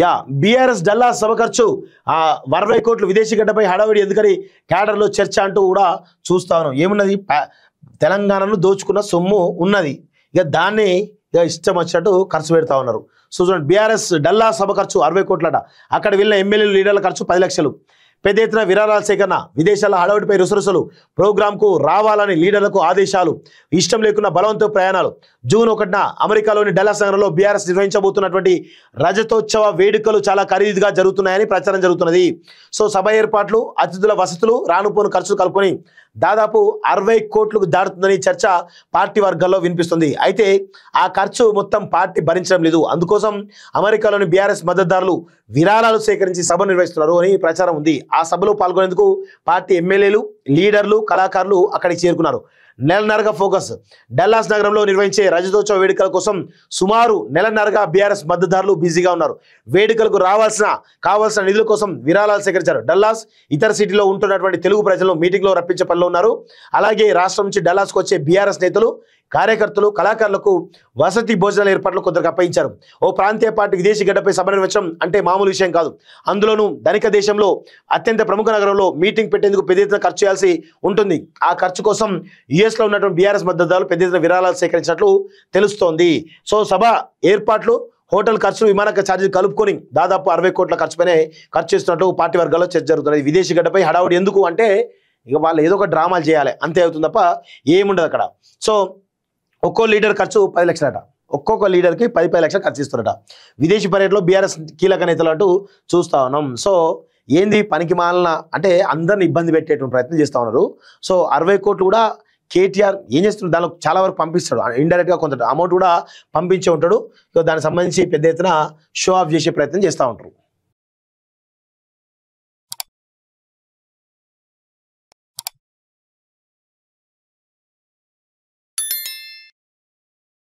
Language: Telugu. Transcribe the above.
యా బీఆర్ఎస్ డల్లాస్ సభ ఖర్చు 60 కోట్లు విదేశీ గడ్డపై హడావిడి ఎందుకని క్యాడర్లో చర్చ అంటూ కూడా చూస్తాను. ఏమున్నది, తెలంగాణను దోచుకున్న సొమ్ము ఉన్నది, ఇక దాన్ని ఇక ఇష్టం వచ్చినట్టు ఖర్చు పెడతా ఉన్నారు. సో చూడండి, బీఆర్ఎస్ డల్లాస్ సభ ఖర్చు 60 కోట్లట. అక్కడ వెళ్ళిన ఎమ్మెల్యేలు లీడర్ల ఖర్చు 10 లక్షలు. పెద్ద ఎత్తున విరాళాల సేకరణ, విదేశాల హడావుడిపై రుసరుసలు, ప్రోగ్రాంకు రావాలని లీడర్లకు ఆదేశాలు, ఇష్టం లేకున్నా బలవంతో ప్రయాణాలు. జూన్ 1న అమెరికాలోని డల్లాస్ నగరంలో బీఆర్ఎస్ నిర్వహించబోతున్నటువంటి రజతోత్సవ వేడుకలు చాలా ఖరీదుగా జరుగుతున్నాయని ప్రచారం జరుగుతున్నది. సో సభ ఏర్పాట్లు, అతిథుల వసతులు, రానుపోను ఖర్చులు కలుపుకొని దాదాపు 60 కోట్లకు దాటుతుందని చర్చ పార్టీ వర్గాల్లో వినిపిస్తుంది. అయితే ఆ ఖర్చు మొత్తం పార్టీ భరించడం లేదు. అందుకోసం అమెరికాలోని బీఆర్ఎస్ మద్దతుదారులు విరాళాలు సేకరించి సభ నిర్వహిస్తున్నారు అని ప్రచారం ఉంది. ఆ సభలో పాల్గొనేందుకు పార్టీ ఎమ్మెల్యేలు, లీడర్లు, కళాకారులు అక్కడికి చేరుకున్నారు. నెలన్నరగా ఫోకస్. డల్లాస్ నగరంలో నిర్వహించే రజతోత్సవ వేడుకల కోసం సుమారు నెలన్నరగా బీఆర్ఎస్ మద్దతుదారులు బిజీగా ఉన్నారు. వేడుకలకు కావాల్సిన నిధుల కోసం విరాళాలు సేకరించారు. డల్లాస్, ఇతర సిటీలో ఉంటున్నటువంటి తెలుగు ప్రజలను మీటింగ్లో రప్పించే పనిలో ఉన్నారు. అలాగే రాష్ట్రం నుంచి డల్లాస్కు వచ్చే బీఆర్ఎస్ నేతలు, కార్యకర్తలు, కళాకారులకు వసతి భోజనాల ఏర్పాట్లు కొందరికి అప్పగించారు. ఓ ప్రాంతీయ పార్టీ విదేశీ గడ్డపై సభ నిర్వహించడం అంటే మామూలు విషయం కాదు. అందులోనూ ధనిక దేశంలో అత్యంత ప్రముఖ నగరంలో మీటింగ్ పెట్టేందుకు పెద్ద ఎత్తున ఖర్చు చేయాల్సి ఉంటుంది. ఆ ఖర్చు కోసం యుఎస్లో ఉన్నటువంటి బీఆర్ఎస్ మద్దతుదారులు పెద్ద ఎత్తున విరాళాలు సేకరించినట్లు తెలుస్తోంది. సో సభ ఏర్పాట్లు, హోటల్ ఖర్చులు, విమాన ఛార్జీలు కలుపుకొని దాదాపు 60 కోట్ల ఖర్చుపైనే ఖర్చు చేస్తున్నట్టు పార్టీ వర్గాల్లో చర్చ జరుగుతుంది. విదేశీ గడ్డపై హడావుడి ఎందుకు అంటే ఇక వాళ్ళు ఏదో ఒక డ్రామాలు చేయాలి, అంతే అవుతుంది తప్ప ఏముండదు అక్కడ. సో ఒక్కో లీడర్ ఖర్చు 10 లక్షలట. ఒక్కొక్క లీడర్కి 10 లక్షలు ఖర్చు ఇస్తారట. విదేశీ పర్యటనలో బీఆర్ఎస్ కీలక నేతలు అంటూ చూస్తా ఉన్నాం. సో ఏంది పనికి మాలిన అంటే అందరిని ఇబ్బంది పెట్టేటువంటి ప్రయత్నం చేస్తూ ఉన్నారు. సో 60 కోట్లు కూడా కేటీఆర్ ఏం చేస్తున్నాడు, దానిలో చాలా వరకు పంపిస్తాడు. ఇండైరెక్ట్గా కొంత అమౌంట్ కూడా పంపించే ఉంటాడు. దానికి సంబంధించి పెద్ద ఎత్తున షో ఆఫ్ చేసే ప్రయత్నం చేస్తూ ఉంటారు.